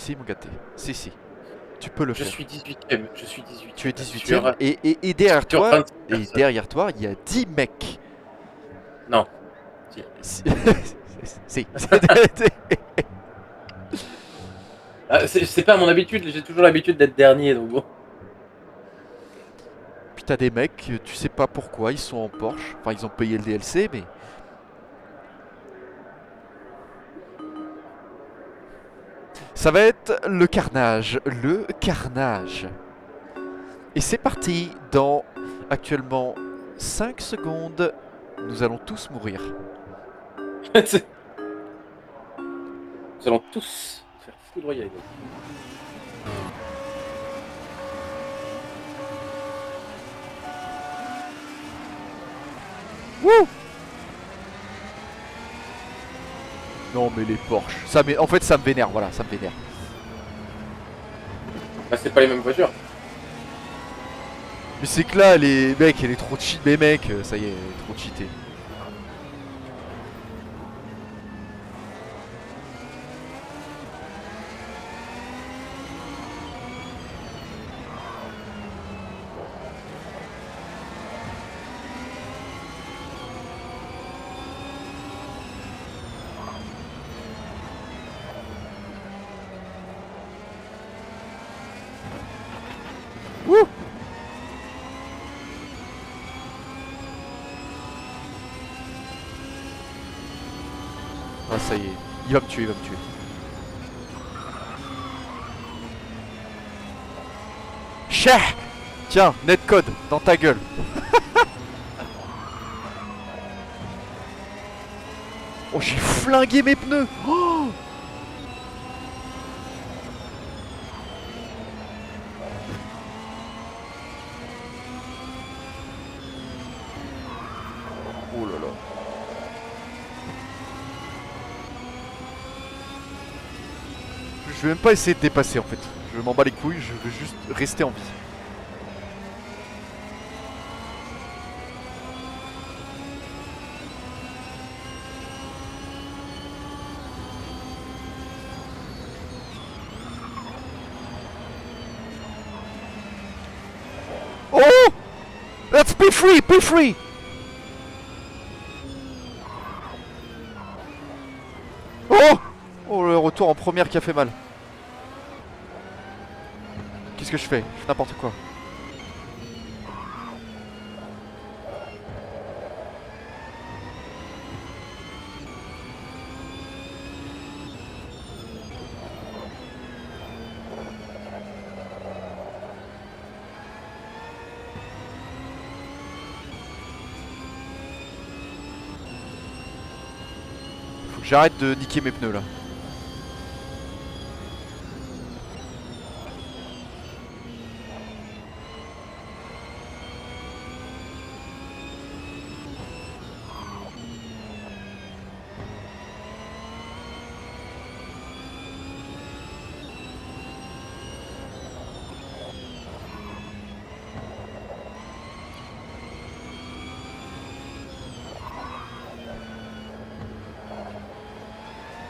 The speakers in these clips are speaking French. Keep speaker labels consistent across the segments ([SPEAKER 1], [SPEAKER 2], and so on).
[SPEAKER 1] Si, mon gâté. Si, si. Tu peux le
[SPEAKER 2] Je
[SPEAKER 1] faire.
[SPEAKER 2] suis 18ème. Je suis 18ème.
[SPEAKER 1] Tu es 18ème et derrière
[SPEAKER 2] sur
[SPEAKER 1] toi,
[SPEAKER 2] 25
[SPEAKER 1] et
[SPEAKER 2] personnes.
[SPEAKER 1] derrière toi, il y a 10 mecs.
[SPEAKER 2] Non. Si.
[SPEAKER 1] Si.
[SPEAKER 2] Ah, c'est pas mon habitude, j'ai toujours l'habitude d'être dernier, donc bon.
[SPEAKER 1] Puis t'as des mecs, tu sais pas pourquoi, ils sont en Porsche. Enfin, ils ont payé le DLC, mais... Ça va être le carnage. Le carnage. Et c'est parti dans actuellement 5 secondes. Nous allons tous mourir.
[SPEAKER 2] Nous allons tous faire foudroyer les gars.
[SPEAKER 1] Wouh! Non mais les Porsche. Ça, en fait ça me vénère, voilà, ça me vénère.
[SPEAKER 2] Bah, c'est pas les mêmes voitures.
[SPEAKER 1] Mais c'est que là, les mecs, elle est trop cheat. Mais mec, ça y est, elle est trop cheatée. Wouh! Ah ça y est, il va me tuer, il va me tuer. Chah! Tiens, netcode, dans ta gueule. Oh, j'ai flingué mes pneus. Oh, oh là là. Je vais même pas essayer de dépasser en fait. Je m'en bats les couilles, je veux juste rester en vie. Oh! Let's be free, be free! Oh! Oh, le retour en première qui a fait mal. Qu'est-ce que je fais? Je fais n'importe quoi. Faut que j'arrête de niquer mes pneus là.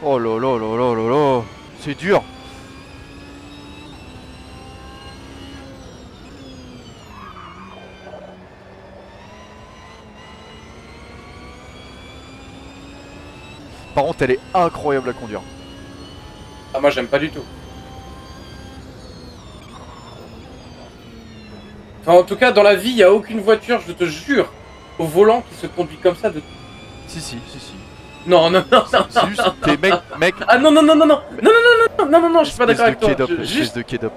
[SPEAKER 1] Oh là là là là là là. C'est dur. Par contre, elle est incroyable à conduire.
[SPEAKER 2] Ah, moi j'aime pas du tout. Enfin, en tout cas, dans la vie, il n'y a aucune voiture, je te jure, au volant qui se conduit comme ça de.
[SPEAKER 1] Si, si, si, si.
[SPEAKER 2] Non, non, non, non,
[SPEAKER 1] C'est juste, t'es mec.
[SPEAKER 2] Ah non, non, non, non, non, non, non, non, non, non, non, je suis pas d'accord avec toi.
[SPEAKER 1] Juste de K-Dop.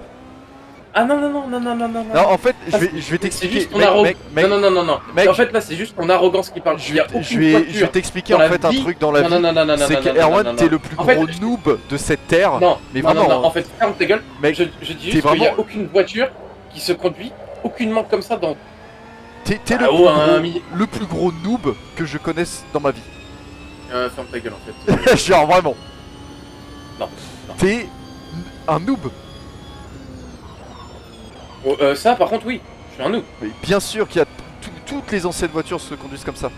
[SPEAKER 2] Ah non, non, non, non, non, non, non.
[SPEAKER 1] Non, en fait,
[SPEAKER 2] Ça,
[SPEAKER 1] je vais
[SPEAKER 2] c'est
[SPEAKER 1] t'expliquer.
[SPEAKER 2] juste ton arrogance.
[SPEAKER 1] Mec,
[SPEAKER 2] Non, non, non, non, non.
[SPEAKER 1] mec,
[SPEAKER 2] En fait, là, c'est juste ton arrogance qui parle. Il y a aucune
[SPEAKER 1] je vais
[SPEAKER 2] voiture
[SPEAKER 1] t'expliquer
[SPEAKER 2] dans
[SPEAKER 1] en
[SPEAKER 2] la
[SPEAKER 1] fait un
[SPEAKER 2] vie.
[SPEAKER 1] truc dans la
[SPEAKER 2] Non,
[SPEAKER 1] vie.
[SPEAKER 2] non, non, non, non,
[SPEAKER 1] C'est
[SPEAKER 2] non,
[SPEAKER 1] que
[SPEAKER 2] non, non,
[SPEAKER 1] Erwan,
[SPEAKER 2] non,
[SPEAKER 1] t'es
[SPEAKER 2] non.
[SPEAKER 1] le plus
[SPEAKER 2] En fait,
[SPEAKER 1] gros noob de cette terre.
[SPEAKER 2] Non,
[SPEAKER 1] mais
[SPEAKER 2] non,
[SPEAKER 1] vraiment.
[SPEAKER 2] non, non. En fait, ferme ta gueule.
[SPEAKER 1] Mec,
[SPEAKER 2] Je dis juste qu'il n'y a aucune voiture qui se conduit aucunement comme ça dans.
[SPEAKER 1] T'es le plus gros noob que je connaisse dans ma vie.
[SPEAKER 2] Ferme ta gueule en fait.
[SPEAKER 1] Genre vraiment.
[SPEAKER 2] Non.
[SPEAKER 1] T'es un noob.
[SPEAKER 2] Oh, ça, par contre, oui. Je suis un noob.
[SPEAKER 1] Mais bien sûr qu'il y a toutes les anciennes voitures se conduisent comme ça.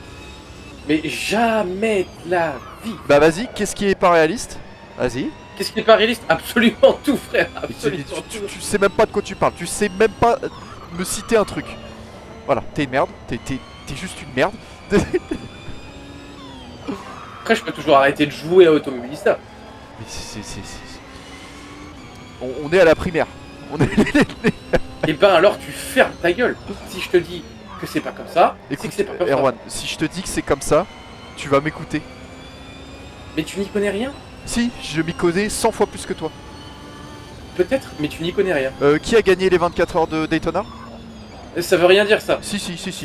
[SPEAKER 2] Mais jamais de la vie.
[SPEAKER 1] Bah vas-y, qu'est-ce qui est pas réaliste? Vas-y.
[SPEAKER 2] Qu'est-ce qui est pas réaliste? Absolument tout, frère.
[SPEAKER 1] Mais
[SPEAKER 2] Absolument tout.
[SPEAKER 1] tu sais même pas de quoi tu parles. Tu sais même pas me citer un truc. Voilà, t'es une merde. T'es juste une merde.
[SPEAKER 2] Après, je peux toujours arrêter de jouer à Automobilista.
[SPEAKER 1] Mais on est à la primaire. On est...
[SPEAKER 2] Et ben alors, tu fermes ta gueule. Si je te dis que c'est pas comme ça, c'est
[SPEAKER 1] Écoute,
[SPEAKER 2] que c'est pas comme
[SPEAKER 1] Erwan,
[SPEAKER 2] ça.
[SPEAKER 1] si je te dis que c'est comme ça, tu vas m'écouter.
[SPEAKER 2] Mais tu n'y connais rien.
[SPEAKER 1] Si, je m'y connais 100 fois plus que toi.
[SPEAKER 2] Peut-être, mais tu n'y connais rien.
[SPEAKER 1] Qui a gagné les 24 heures de Daytona?
[SPEAKER 2] Ça veut rien dire ça.
[SPEAKER 1] Si.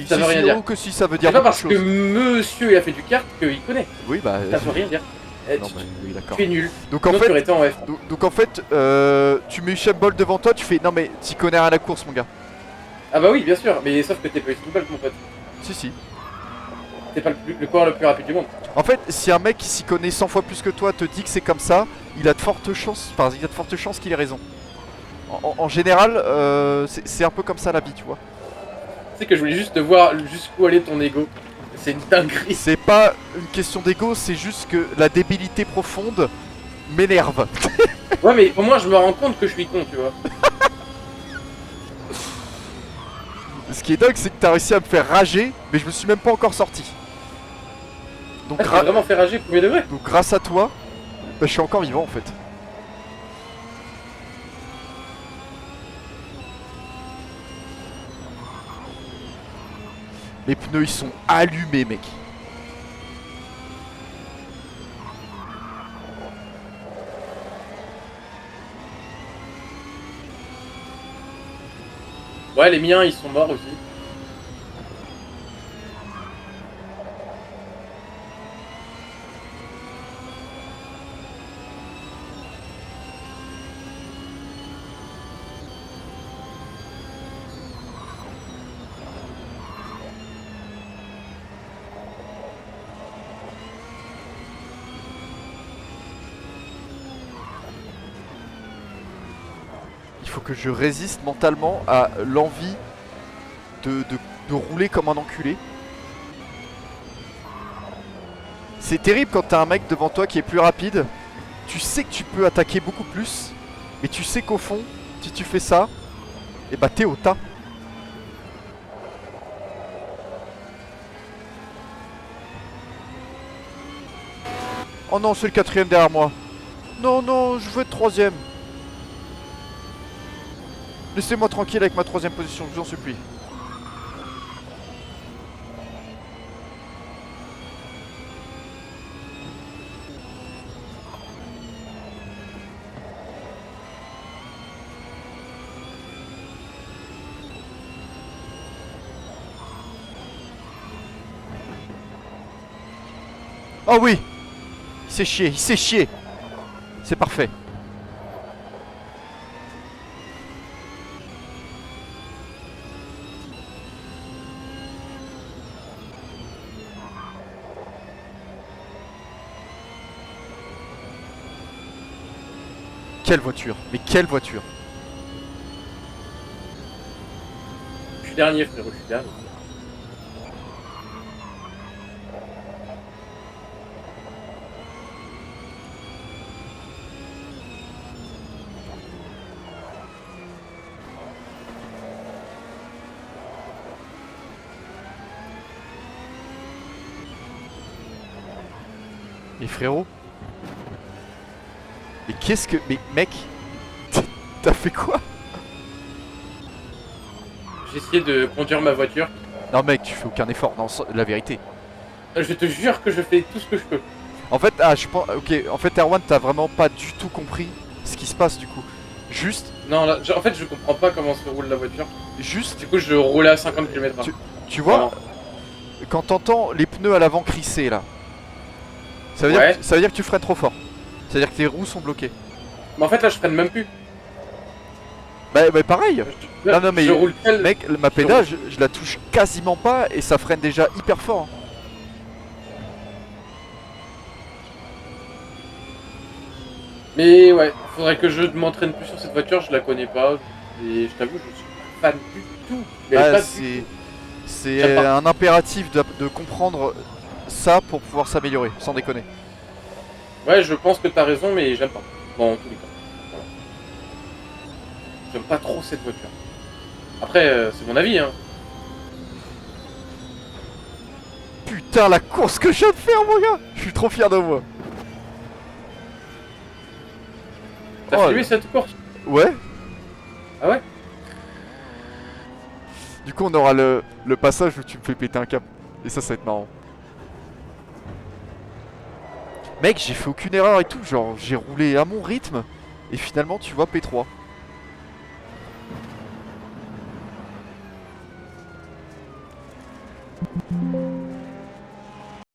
[SPEAKER 2] Ça veut rien dire.
[SPEAKER 1] Oh, que si, ça veut dire
[SPEAKER 2] C'est pas
[SPEAKER 1] beaucoup
[SPEAKER 2] parce
[SPEAKER 1] de
[SPEAKER 2] que
[SPEAKER 1] choses.
[SPEAKER 2] monsieur il a fait du kart qu'il connaît.
[SPEAKER 1] Oui, bah...
[SPEAKER 2] Ça veut rien dire.
[SPEAKER 1] non, bah, oui, d'accord.
[SPEAKER 2] Tu es nul.
[SPEAKER 1] Donc en
[SPEAKER 2] Sinon, tu aurais
[SPEAKER 1] fait,
[SPEAKER 2] été en F.
[SPEAKER 1] donc en fait, tu mets Usain Bolt devant toi, tu fais non mais t'y connais rien à la course mon gars.
[SPEAKER 2] Ah bah oui, bien sûr, mais sauf que t'es pas Usain Bolt, mon pote.
[SPEAKER 1] Si.
[SPEAKER 2] T'es pas le coureur le plus rapide du monde.
[SPEAKER 1] En fait, si un mec qui s'y connaît 100 fois plus que toi te dit que c'est comme ça, il a de fortes chances, qu'il ait raison. En général, c'est un peu comme ça la vie, tu vois.
[SPEAKER 2] Tu sais que je voulais juste te voir jusqu'où allait ton ego. C'est une dinguerie.
[SPEAKER 1] C'est pas une question d'ego, c'est juste que la débilité profonde m'énerve.
[SPEAKER 2] Ouais, mais au moins je me rends compte que je suis con, tu vois.
[SPEAKER 1] Ce qui est dingue, c'est que t'as réussi à me faire rager, mais je me suis même pas encore sorti. Donc,
[SPEAKER 2] Ah, tu m'as vraiment fait rager, premier degré.
[SPEAKER 1] donc grâce à toi, bah, je suis encore vivant en fait. Les pneus ils sont allumés mec.
[SPEAKER 2] Ouais, les miens ils sont morts aussi.
[SPEAKER 1] Il faut que je résiste mentalement à l'envie de rouler comme un enculé. C'est terrible quand t'as un mec devant toi qui est plus rapide. Tu sais que tu peux attaquer beaucoup plus, mais tu sais qu'au fond, si tu fais ça, et bah t'es au tas. Oh non, c'est le quatrième derrière moi. Non, je veux être troisième. Laissez-moi tranquille avec ma troisième position, je vous en supplie. Oh oui! Il s'est chié! C'est parfait. Quelle voiture? Mais quelle voiture?
[SPEAKER 2] Je suis dernier, frérot, je suis dernier.
[SPEAKER 1] Mais frérot? Mais qu'est-ce que... Mais mec, t'as fait quoi?
[SPEAKER 2] J'ai essayé de conduire ma voiture.
[SPEAKER 1] Non mec, tu fais aucun effort, non, la vérité.
[SPEAKER 2] Je te jure que je fais tout ce que je peux.
[SPEAKER 1] En fait, je pense... Ok, en fait Erwan, t'as vraiment pas du tout compris ce qui se passe du coup. Juste,
[SPEAKER 2] Non, là, en fait, je comprends pas comment se roule la voiture.
[SPEAKER 1] juste,
[SPEAKER 2] Du coup, je roulais à 50 km/h.
[SPEAKER 1] tu vois, quand t'entends les pneus à l'avant crisser là, ça veut,
[SPEAKER 2] Ouais.
[SPEAKER 1] ça veut dire que tu freines trop fort. Ça veut dire que tes roues sont bloquées.
[SPEAKER 2] Mais en fait, là, je freine même plus.
[SPEAKER 1] Bah pareil.
[SPEAKER 2] Là,
[SPEAKER 1] Non, mais
[SPEAKER 2] je roule tel...
[SPEAKER 1] Mec, ma pédale, je la touche quasiment pas et ça freine déjà hyper fort. Hein.
[SPEAKER 2] Mais ouais, faudrait que je m'entraîne plus sur cette voiture, je la connais pas. Et je t'avoue, je suis pas fan du tout. Mais
[SPEAKER 1] Ah,
[SPEAKER 2] pas
[SPEAKER 1] c'est
[SPEAKER 2] du tout.
[SPEAKER 1] c'est
[SPEAKER 2] J'aime pas.
[SPEAKER 1] un impératif de comprendre ça pour pouvoir s'améliorer, sans déconner.
[SPEAKER 2] Ouais, je pense que t'as raison, mais j'aime pas. dans tous les cas. Voilà. J'aime pas trop cette voiture. Après, c'est mon avis, hein.
[SPEAKER 1] Putain, la course que je viens de faire, mon gars! Je suis trop fier de moi.
[SPEAKER 2] T'as
[SPEAKER 1] Oh
[SPEAKER 2] filmé
[SPEAKER 1] là.
[SPEAKER 2] cette course?
[SPEAKER 1] Ouais.
[SPEAKER 2] Ah ouais?
[SPEAKER 1] Du coup, on aura le passage où tu me fais péter un câble. Et ça va être marrant. Mec, j'ai fait aucune erreur et tout. Genre, j'ai roulé à mon rythme. Et finalement, tu vois, P3.